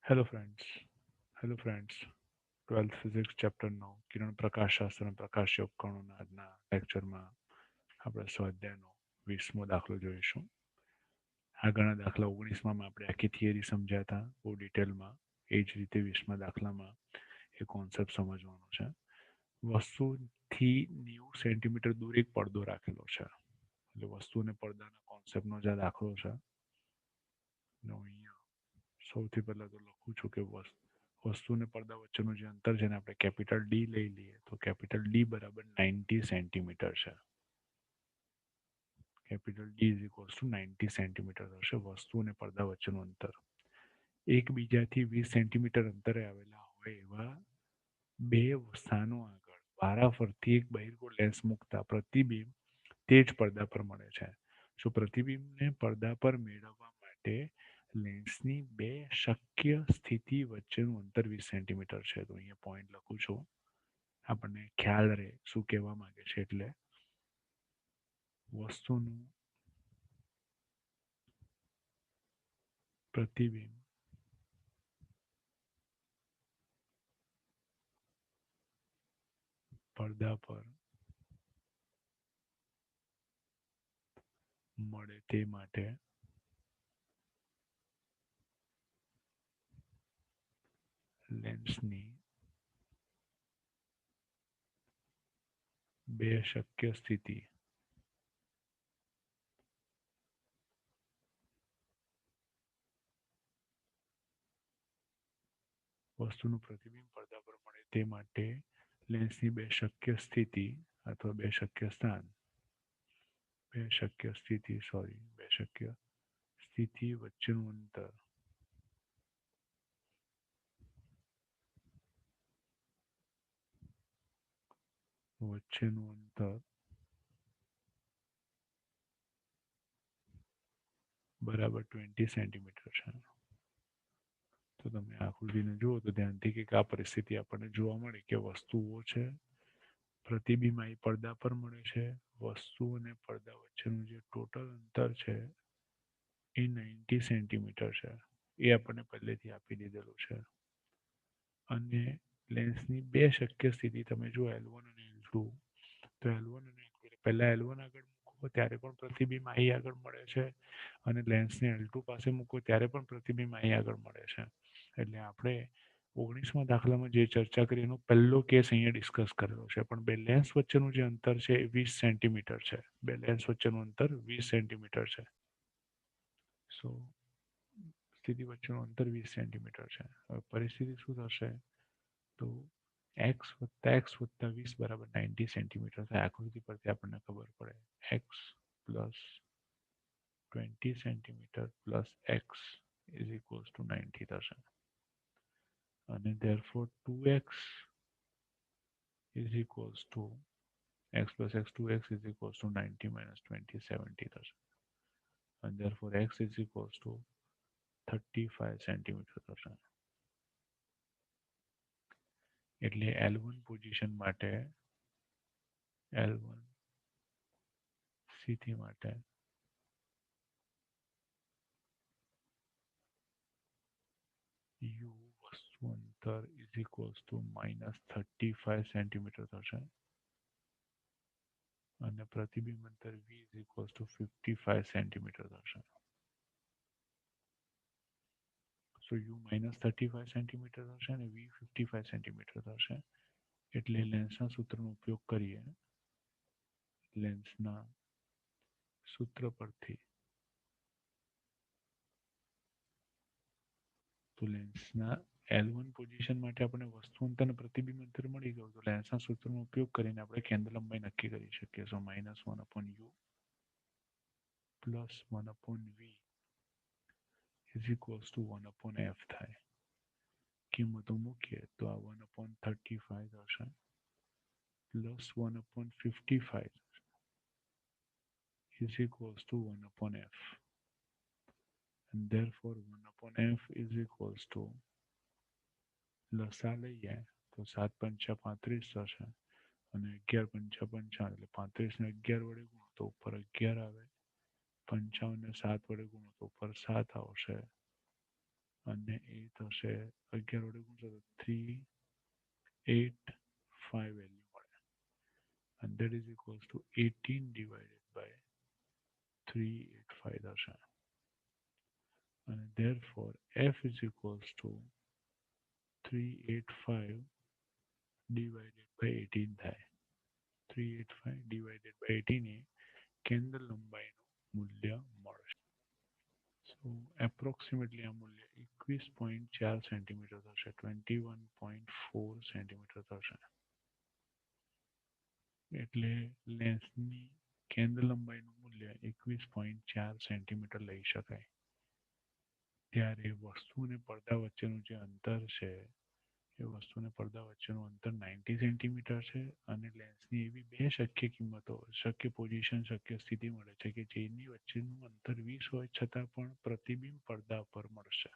Hello friends hello friends 12th physics chapter 9 કિરણ પ્રકાશ શાસ્ત્ર અને પ્રકાશીય ઉપકરણોના આજના લેક્ચરમાં આપણે સ્વાધ્યાયનો 20મો દાખલો જોઈશું. આગળના દાખલા 19માં આપણે આખી થિયરી સમજ્યા હતા બહુ ડિટેલમાં. એ જ રીતે 20મા દાખલામાં એ કોન્સેપ્ટ સમજવાનો છે. વસ્તુથી 90 સેન્ટીમીટર દૂર એક પડદો રાખેલો છે. એટલે વસ્તુ અને પડદાના કોન્સેપ્ટનો જે આ દાખલો છે એનો અહીંયા સૌથી પહેલા તો લખું છું કે વસ્તુ અને પડદા વચ્ચેનું જે અંતર છે ને આપણે કેપિટલ ડી લઈ લઈએ તો કેપિટલ ડી બરાબર 90 સેન્ટીમીટર છે. Capital D is equals to 90 centimetre થશે વસ્તુ અને પડદા વચ્ચેનું અંતર. એકબીજાથી 20 સેન્ટીમીટર અંતરે આવેલા હોય એવા બે સ્થાનો આગળ વારાફરતી એક બહિર્ગોળ લેન્સ મૂકતા પ્રતિબિંબ તે જ પડદા પર મળે છે. શું પ્રતિબિંબને પડદા પર મેળવવા માટે લેન્સની બે શક્ય સ્થિતિ વચ્ચેનું અંતર 20 સેન્ટીમીટર છે. તો અહીંયા પોઈન્ટ લખું છું આપણને ખ્યાલ રહે શું કહેવા માંગે છે. એટલે વસ્તુનું પ્રતિબિંબ પડદા પર મળે તે માટે લેન્સની બે શક્ય સ્થિતિ વસ્તુનું પ્રતિબિંબ પડદા પર મળે તે માટે લેન્સની બે શક્ય સ્થિતિ અથવા બે શક્ય સ્થિતિ વચ્ચેનું અંતર બરાબર 20 સેન્ટીમીટર છે. તો તમે આકૃતિને જુઓ તો ધ્યાનથી કે આ પરિસ્થિતિ આપણને જોવા મળે કે વસ્તુઓ છે પ્રતિબિંબ અહીં પડદા પર મળે છે. વસ્તુ અને પડદા વચ્ચેનું જે ટોટલ અંતર છે એ 90 સેન્ટીમીટર છે. એ આપણને પહેલેથી આપી દીધેલું છે. અને લેન્સની બે શક્ય સ્થિતિ તમે જુઓ L1 અને L2 તો L1 અને L2 પહેલા L1 આગળ મૂકો ત્યારે પણ પ્રતિબિંબ અહીં આગળ મળે છે અને લેન્સને L2 પાસે મૂકો ત્યારે પણ પ્રતિબિંબ અહીં આગળ મળે છે. એટલે આપણે 19મા દાખલામાં જે ચર્ચા કરી એનો પહેલો કેસ અહીંયા ડિસ્કસ કરેલો છે. પણ બે લેન્સ વચ્ચેનું જે અંતર છે એ 20 સેન્ટીમીટર છે. બે લેન્સ વચ્ચેનું અંતર 20 સેન્ટીમીટર છે. સો સ્થિતિ વચ્ચેનું અંતર 20 સેન્ટીમીટર છે. હવે પરિસ્થિતિ શું થશે તો x+x+20 બરાબર 90 સેન્ટીમીટર થાય. આકૃતિ પરથી આપણને ખબર પડે x+20 centimetre plus x is equals to 90 થશે. અને therefore 2x is equals to x plus x 2x is equals to 90 minus 20 70 થશે. and therefore x is equals to 35 centimetre થશે. એટલે L1 પોઝિશન માટે L1 સ્થિતિ માટે u વસ્તુ અંતર is equals to minus 35 centimetre થશે અને પ્રતિબિંબ અંતર v is equals to 55 centimetre થશે. so u minus 35 સેન્ટીમીટર થશે અને v 55 સેન્ટીમીટર થશે. એટલે લેન્સના સૂત્રનો ઉપયોગ કરીએ લેન્સના સૂત્ર પરથી તો લેન્સના L1 પોઝિશન માટે આપણે વસ્તુ અંતર અને પ્રતિબિંબ અંતર મળી ગયું. તો લેન્સના સૂત્રનો ઉપયોગ કરીને આપણે કેન્દ્ર લંબાઈ નક્કી કરી શકીએ. સો -1/u plus 1/v is equals to 1/f થાય. કિંમતો મૂકીએ તો આ 1/35 થશે plus 1/55 is equals to 1/f. And therefore 1/f is equals to લસા લઈએ તો 7×5 = 35 થશે અને 11×5 = 55 એટલે 35 ને 11 વડે ગુણો તો ઉપર 11 આવે. 55 ને 7 વડે ગુણો તો ઉપર 7 આવશે અને એ થશે 11 વડે ગુણશો તો 385 વેલ્યુ મળે and that is equals to 18 divided by 385 થશે and therefore f is equals to 385 divided by 18 થાય 385 divided by 18 એ કેન્દ્ર લંબાઈનું મૂલ્ય મળશે so approximately આ મૂલ્ય 21.4 સેન્ટીમીટર થશે 21.4 સેન્ટીમીટર થશે એટલે લેન્સની કેન્દ્ર લંબાઈનું મૂલ્ય 21.4 સેન્ટીમીટર લઈ શકાય ત્યારે વસ્તુ અને પડદા વચ્ચેનું જે અંતર છે એ વસ્તુ અને પડદા વચ્ચેનું અંતર 90 સેન્ટીમીટર છે અને લેન્સની એવી બે શક્ય કિંમતો શક્ય પોઝિશન શક્ય સ્થિતિ મળે છે કે જેની વચ્ચેનું અંતર 20 હોય છતાં પણ પ્રતિબિંબ પડદા પર મળશે